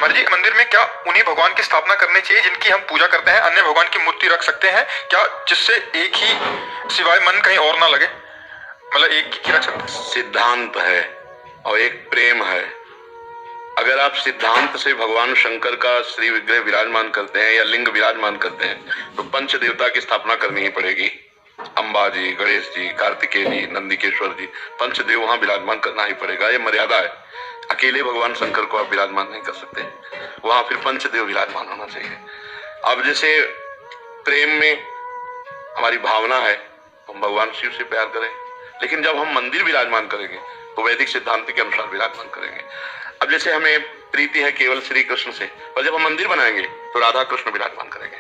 महाराज जी, मंदिर में क्या उन्हीं भगवान की स्थापना करनी चाहिए जिनकी हम पूजा करते हैं? अन्य भगवान की मूर्ति रख सकते हैं क्या, जिससे एक ही सिवाय मन कहीं और ना लगे, मतलब एक ही रख सकते हैं? सिद्धांत है और एक प्रेम है। अगर आप सिद्धांत से भगवान शंकर का श्री विग्रह विराजमान करते हैं या लिंग विराजमान करते हैं तो पंच देवता की स्थापना करनी ही पड़ेगी। अंबा जी, गणेश जी, कार्तिकेय जी, नंदिकेश्वर जी, पंचदेव वहां विराजमान करना ही पड़ेगा। ये मर्यादा है। अकेले भगवान शंकर को आप विराजमान नहीं कर सकते, वहां फिर पंचदेव विराजमान होना चाहिए। अब जैसे प्रेम में हमारी भावना है, हम भगवान शिव से प्यार करें, लेकिन जब हम मंदिर विराजमान करेंगे तो वैदिक सिद्धांत के अनुसार विराजमान करेंगे। अब जैसे हमें प्रीति है केवल श्री कृष्ण से, पर जब हम मंदिर बनाएंगे तो राधा कृष्ण विराजमान करेंगे,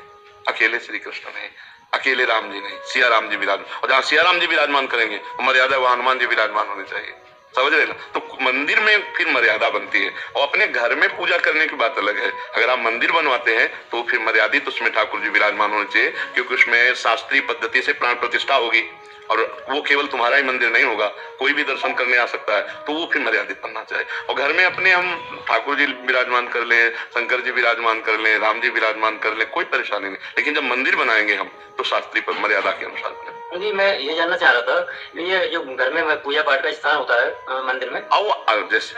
अकेले श्री कृष्ण नहीं, अकेले राम जी नहीं, सिया राम जी विराजमान। और जहाँ सिया राम जी विराजमान करेंगे तो मर्यादा वहां हनुमान जी विराजमान होने चाहिए। समझ रहे ना? तो मंदिर में फिर मर्यादा बनती है और अपने घर में पूजा करने की बात अलग है। अगर आप मंदिर बनवाते हैं तो फिर मर्यादित उसमें ठाकुर जी विराजमान होने चाहिए, क्योंकि उसमें शास्त्रीय पद्धति से प्राण प्रतिष्ठा होगी और वो केवल तुम्हारा ही मंदिर नहीं होगा, कोई भी दर्शन करने आ सकता है, तो वो फिर मर्यादित बनना चाहिए। और घर में अपने हम ठाकुर जी विराजमान कर लें, शंकर जी विराजमान कर लें, राम जी विराजमान कर लें, कोई परेशानी नहीं, लेकिन जब मंदिर बनाएंगे हम तो शास्त्रीय मर्यादा के अनुसार बने। जी, मैं ये जानना चाह रहा था, ये जो घर में पूजा पाठ का स्थान होता है मंदिर में, अब जैसे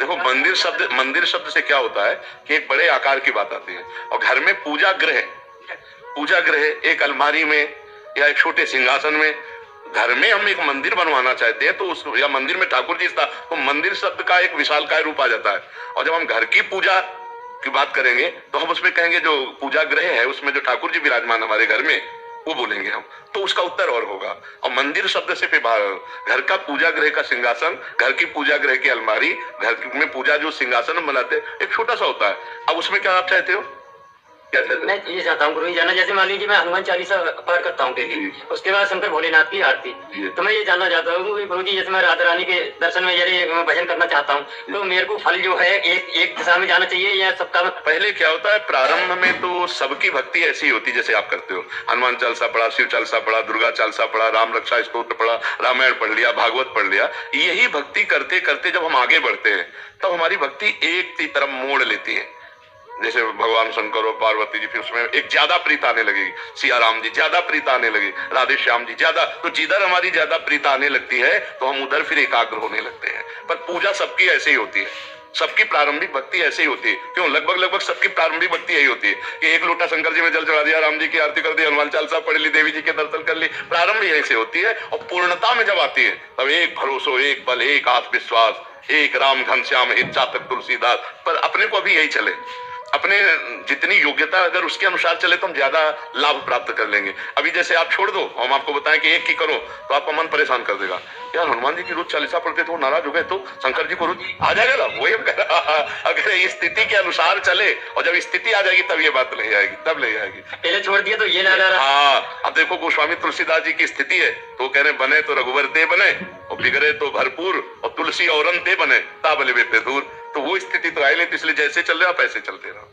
देखो, मंदिर शब्द से क्या होता है कि एक बड़े आकार की बात आती है, और घर में पूजा गृह एक अलमारी में या एक छोटे सिंहासन में, घर में हम एक मंदिर बनवाना चाहते हैं तो उस या मंदिर में ठाकुर जी था तो मंदिर शब्द का एक विशालकाय रूप आ जाता है। और जब हम घर की पूजा की बात करेंगे तो हम उसमें कहेंगे जो पूजा गृह है उसमें जो ठाकुर जी विराजमान हमारे घर में, वो बोलेंगे हम, तो उसका उत्तर और होगा। और मंदिर शब्द से फिर घर का पूजा गृह का सिंहासन, घर की पूजा गृह की अलमारी, घर में पूजा जो सिंहासन बनाते हैं एक छोटा सा होता है। अब उसमें क्या आप चाहते हो? मैं ये चाहता हूँ गुरु जी जानना, जैसे मान लीजिए मैं हनुमान चालीसा पाठ करता हूँ डेली, उसके बाद शंकर भोलेनाथ की आरती, तो मैं ये जानना चाहता हूँ गुरु जी, जैसे मैं राधा रानी के दर्शन में यदि भजन करना चाहता हूँ तो मेरे को फल जो है एक दिशा में जाना चाहिए या सबका? पहले क्या होता है, प्रारंभ में तो सबकी भक्ति ऐसी होती जैसे आप करते हो। हनुमान चालीसा पढ़ा, शिव चालीसा पढ़ा, दुर्गा चालीसा पढ़ा, राम रक्षा स्तोत्र पढ़ा, रामायण पढ़ लिया, भागवत पढ़ लिया। यही भक्ति करते करते जब हम आगे बढ़ते हैं तब तो हमारी भक्ति एक की तरफ मोड़ लेती है। जैसे भगवान शंकर और पार्वती जी, फिर उसमें एक ज्यादा प्रीत आने लगेगी, सिया राम जी ज्यादा प्रीत आने लगी, राधे श्याम जी ज्यादा, तो जिधर हमारी ज्यादा प्रीत आने लगती है तो हम उधर फिर एकाग्र होने लगते हैं। पर पूजा सबकी ऐसे ही होती है, सबकी प्रारंभिक भक्ति ऐसे ही होती है। क्यों? लगभग सबकी प्रारंभिक भक्ति यही होती है कि एक लोटा शंकर जी में जल चढ़ा दिया, राम जी की आरती कर दी, हनुमान चालीसा पढ़ ली, देवी जी के दर्शन कर ली, प्रारंभ यही से होती है। और पूर्णता में जब आती है तब एक भरोसो, एक बल, एक आत्मविश्वास, एक राम घनश्याम हित चातक तुलसीदास। पर अपने को अभी यही चले, अपने जितनी योग्यता अगर उसके अनुसार चले तो हम ज्यादा लाभ प्राप्त कर लेंगे। अभी जैसे आप छोड़ दो, हम आपको बताएं कि एक की करो तो आपका मन परेशान कर देगा, यार हनुमान जी की रोज चालीसा पढ़ते तो नाराज हो गए तो शंकर जी को रोज आ जाएगा ना, वही अगर इस स्थिति के अनुसार चले और जब स्थिति आ जाएगी तब ये बात नहीं आएगी, तब नहीं आएगी। पहले छोड़ दिया तो ये ना रहा। हाँ, अब देखो गोस्वामी तुलसीदास जी की स्थिति है तो कह रहे बने तो रघुवर ते बने और बिगड़े तो भरपूर और तुलसी और ते बने ताबले बेटे दूर। तो वो स्थिति तो आई नहीं, इसलिए जैसे चल रहे आप ऐसे चलते रहो।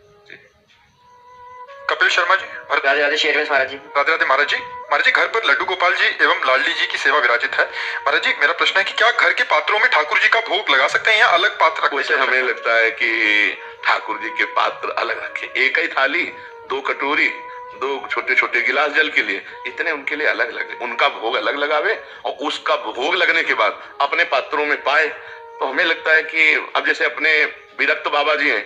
कपिल शर्मा जी, राधे राधे शेर में महाराज जी। राधे राधे महाराज जी, घर पर लड्डू गोपाल जी एवं लाडली जी की सेवा विराजित है। महाराज जी, मेरा प्रश्न है कि क्या घर के पात्रों में ठाकुर जी का भोग लगा सकते हैं या अलग पात्र रखते हैं? वैसे हमें लगता है कि ठाकुर जी के पात्र अलग रखे, एक ही थाली, 2 कटोरी, 2 छोटे छोटे गिलास जल के लिए, इतने उनके लिए अलग लगे, उनका भोग अलग लगावे और उसका भोग लगने के बाद अपने पात्रों में पाए। तो हमें लगता है कि अब जैसे अपने विरक्त बाबा जी हैं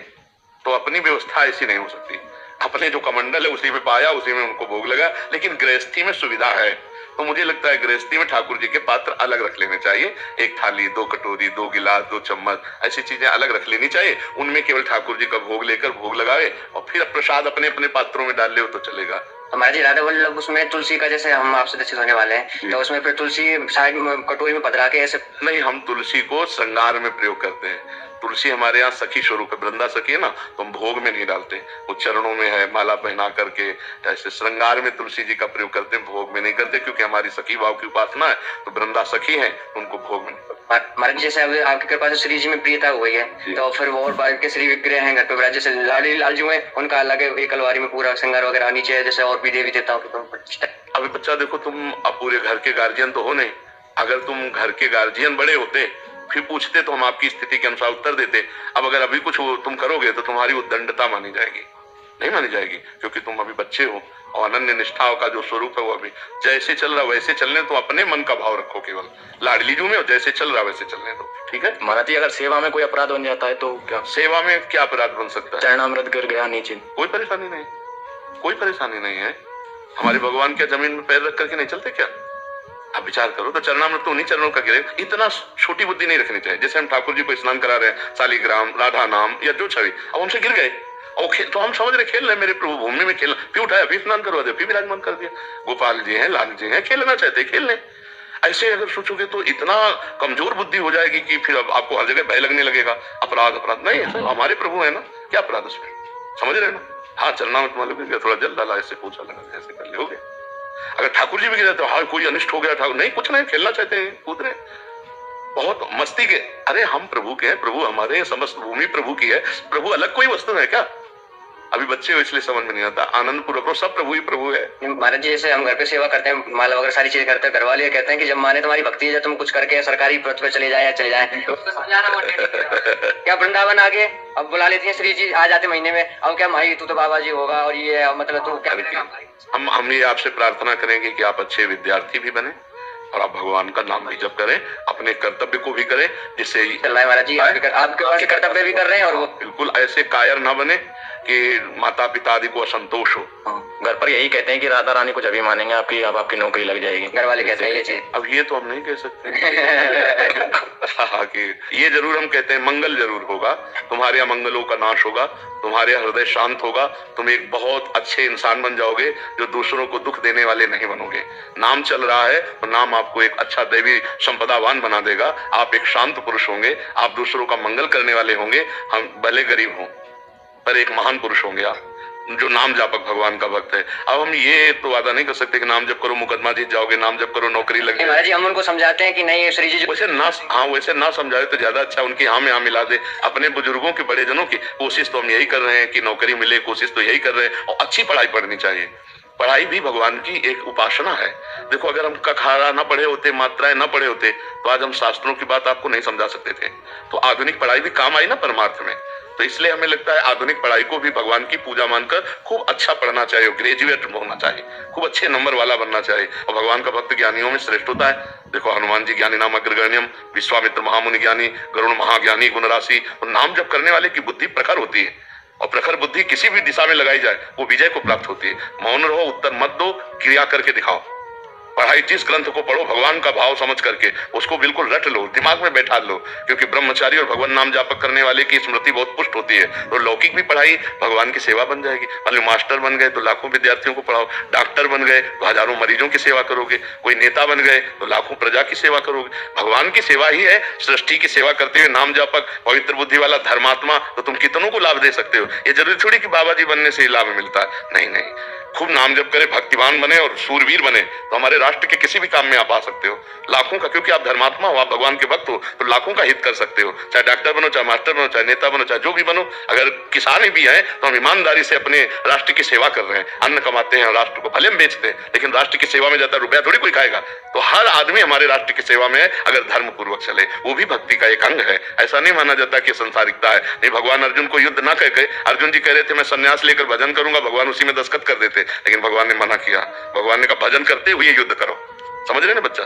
तो अपनी व्यवस्था ऐसी नहीं हो सकती, अपने जो कमंडल है उसी में पाया, उसी में उनको भोग लगा। लेकिन गृहस्थी में सुविधा है तो मुझे लगता है गृहस्थी में ठाकुर जी के पात्र अलग रख लेने चाहिए, एक थाली, 2 कटोरी, 2 गिलास, 2 चम्मच, ऐसी चीजें अलग रख लेनी चाहिए। उनमें केवल ठाकुर जी का भोग लेकर भोग लगावे और फिर प्रसाद अपने अपने पात्रों में डाल ले तो चलेगा। हमारे जी राधा वल्लभ उसमें तुलसी का, जैसे हम आपसे दर्शित होने वाले हैं तो उसमें फिर तुलसी साइड में कटोरी में पधरा के ऐसे नहीं, हम तुलसी को श्रृंगार में प्रयोग करते हैं। तुलसी हमारे यहाँ सखी स्वरूप है, वृंदा सखी है ना, तो हम भोग में नहीं डालते, वो चरणों में है, माला पहना करके ऐसे श्रृंगार में तुलसी जी का प्रयोग करते हैं, भोग में नहीं करते, क्योंकि हमारी सखी भाव की उपासना है तो वृंदा सखी है, उनको भोग में नहीं करते। महाराज जैसे अब आपकी कृपा से श्री जी में प्रियता हो गई है तो फिर वो और के श्री विग्रह हैं घर पे, जैसे लाली लाल जी में उनका अलग है, एक अलवारी में पूरा श्रृंगार वगैरह नीचे है, जैसे और भी देवी देवताओं की। अभी बच्चा देखो, तुम अब पूरे घर के गार्जियन तो हो नहीं, अगर तुम घर के गार्जियन बड़े होते फिर पूछते तो हम आपकी स्थिति के अनुसार उत्तर देते। अब अगर अभी कुछ तुम करोगे तो तुम्हारी उद्दंडता मानी जाएगी, नहीं मानी जाएगी, क्योंकि तुम अभी बच्चे हो और अनन्य निष्ठा का जो स्वरूप है वो अभी जैसे चल रहा वैसे चलने, तो अपने मन का भाव रखो केवल लाडली जू में, और जैसे चल रहा वैसे चलने दो, ठीक है। महाराज जी अगर सेवा में कोई अपराध बन जाता है तो क्या? सेवा में क्या अपराध बन सकता है? चरणामृत गिर गया नीचे, कोई परेशानी नहीं, कोई परेशानी नहीं है। हमारे भगवान क्या जमीन में पैर रख करके नहीं चलते क्या? आप विचार करो तो चरणामृत तो उन्हीं चरणों का गिरे। इतना छोटी बुद्धि नहीं रखनी चाहिए। जैसे हम ठाकुर जी को स्नान करा रहे हैं, शालिग्राम, राधा नाम या जो छवि, अब उनसे गिर गए और तो हम समझ रहे खेल रहे, मेरे प्रभु भूमि में खेल, फिर उठाया, फिर स्नान करवा दिया, फिर विराजमान कर दिया। गोपाल जी हैं, लाल जी हैं, खेलना चाहते खेल लें। ऐसे अगर सोचोगे तो इतना कमजोर बुद्धि हो जाएगी कि फिर अब आपको हर जगह भय लगने लगेगा, अपराध अपराध नहीं है। हमारे प्रभु है ना, क्या अपराध उसमें, समझ रहे ना। हाँ चरणामृत मालूम है, थोड़ा जल डाला, ऐसे पूछा लगा, ऐसे कर ले, हो गया। अगर ठाकुर जी भी गिरे तो हाँ कोई अनिष्ट हो गया, ठाकुर नहीं, कुछ नहीं, खेलना चाहते हैं, कूद रहे, बहुत मस्ती के। अरे हम प्रभु के हैं, प्रभु हमारे, समस्त भूमि प्रभु की है, प्रभु अलग कोई वस्तु है क्या? अभी बच्चे हो इसलिए समझ में नहीं आता। आनंद पूर्वक सब प्रभु ही प्रभु है। महाराज जी जैसे हम घर पे सेवा करते हैं, माला वगैरह सारी चीजें करते हैं, घर वाले कहते हैं कि जब माने तुम्हारी भक्ति है, जब तुम कुछ करके सरकारी पद पे चले जाए या चले जाए तो उसको समझाना क्या वृंदावन आगे अब बुला लेती है श्री जी, आ जाते महीने में, अब क्या माई तू तो बाबा जी होगा और ये मतलब तू क्या। हम ये आपसे प्रार्थना करेंगे कि आप अच्छे विद्यार्थी भी बने और आप भगवान का नाम भी जप करें, अपने कर्तव्य को भी करें, जिससे महाराज जी आपके कर्तव्य भी कर रहे हैं और वो बिल्कुल ऐसे कायर ना बने कि माता पिता आदि को असंतोष हो। घर पर यही कहते हैं कि राधा रानी को जब भी मानेंगे आपकी अब आपकी नौकरी लग जाएगी, घर वाले कहते हैं ये चीज। अब ये तो हम नहीं कह सकते हाँ कि ये जरूर हम कहते हैं मंगल जरूर होगा, तुम्हारे अमंगलों का नाश होगा, तुम्हारे हृदय शांत होगा, तुम एक बहुत अच्छे इंसान बन जाओगे जो दूसरों को दुख देने वाले नहीं बनोगे। नाम चल रहा है तो नाम आपको एक अच्छा दैवी संपदावान बना देगा, आप एक शांत पुरुष होंगे, आप दूसरों का मंगल करने वाले होंगे। हम भले गरीब हों पर एक महान पुरुष होंगे आप, जो नाम जापक भगवान का भक्त है। अब हम ये तो वादा नहीं कर सकते कि नाम जप करो मुकदमा जीत जाओगे, नाम जप करो नौकरी लग जाएगी। महाराज जी हम उनको समझाते हैं कि नहीं श्री जी वैसे ना, हाँ वैसे ना समझाए तो ज्यादा अच्छा, उनकी हाँ में हाँ मिला दे। अपने बुजुर्गों के बड़े जनों की कोशिश तो हम यही कर रहे हैं कि नौकरी मिले, कोशिश तो यही कर रहे हैं, और अच्छी पढ़ाई पढ़नी चाहिए। पढ़ाई भी भगवान की एक उपासना है। देखो अगर हम कखारा न पढ़े होते, मात्राएं न पढ़े होते, तो आज हम शास्त्रों की बात आपको नहीं समझा सकते थे। तो आधुनिक पढ़ाई भी काम आई ना परमार्थ में। तो इसलिए हमें लगता है आधुनिक पढ़ाई को भी भगवान की पूजा मानकर खूब अच्छा पढ़ना चाहिए, ग्रेजुएट होना चाहिए, खूब अच्छे नंबर वाला बनना चाहिए। और भगवान का भक्त ज्ञानियों में श्रेष्ठ होता है। देखो हनुमान जी ज्ञानी नाम अग्रगण्यम, विश्वामित्र महामुनि ज्ञानी, गरुण महाज्ञानी, गुणराशि। तो नाम जप करने वाले की बुद्धि प्रखर होती है, और प्रखर बुद्धि किसी भी दिशा में लगाई जाए वो विजय को प्राप्त होती है। मौन रहो, उत्तर मत दो, क्रिया करके दिखाओ। पढ़ाई जिस ग्रंथ को पढ़ो भगवान का भाव समझ करके उसको बिल्कुल रट लो, दिमाग में बैठा लो, क्योंकि ब्रह्मचारी और भगवान नाम जापक करने वाले की स्मृति बहुत पुष्ट होती है। तो लौकिक भी पढ़ाई भगवान की सेवा बन जाएगी। मान लो मास्टर बन गए तो लाखों विद्यार्थियों को पढ़ाओ, डॉक्टर बन गए तो हजारों मरीजों की सेवा करोगे, कोई नेता बन गए तो लाखों प्रजा की सेवा करोगे। भगवान की सेवा ही है, सृष्टि की सेवा करते हुए नाम जापक पवित्र बुद्धि वाला धर्मात्मा, तो तुम कितनों को लाभ दे सकते हो। ये जरूरी थोड़ी कि बाबा जी बनने से ही लाभ मिलता है, नहीं नहीं। खूब नाम जप करे, भक्तिवान बने और सूरवीर बने तो हमारे राष्ट्र के किसी भी काम में आप आ सकते हो, लाखों का, क्योंकि आप धर्मात्मा हो, आप भगवान के भक्त हो, तो लाखों का हित कर सकते हो। चाहे डॉक्टर बनो, चाहे मास्टर बनो, चाहे नेता बनो, चाहे जो भी बनो। अगर किसान भी हैं तो हम ईमानदारी से अपने राष्ट्र की सेवा कर रहे हैं, अन्न कमाते हैं, राष्ट्र को भले हम बेचते हैं, लेकिन राष्ट्र की सेवा में जाता रुपया थोड़ी कोई खाएगा। तो हर आदमी हमारे राष्ट्र की सेवा में है अगर धर्म पूर्वक चले, वो भी भक्ति का एक अंग है। ऐसा नहीं माना जाता कि संसारिकता है। नहीं, भगवान अर्जुन को युद्ध ना कह, अर्जुन जी कह रहे थे मैं संन्यास लेकर भजन करूंगा, भगवान उसी में दस्तखत कर देते, लेकिन भगवान ने मना किया। भगवान ने कहा भजन करते हुए युद्ध करो। समझ रहे ना बच्चा?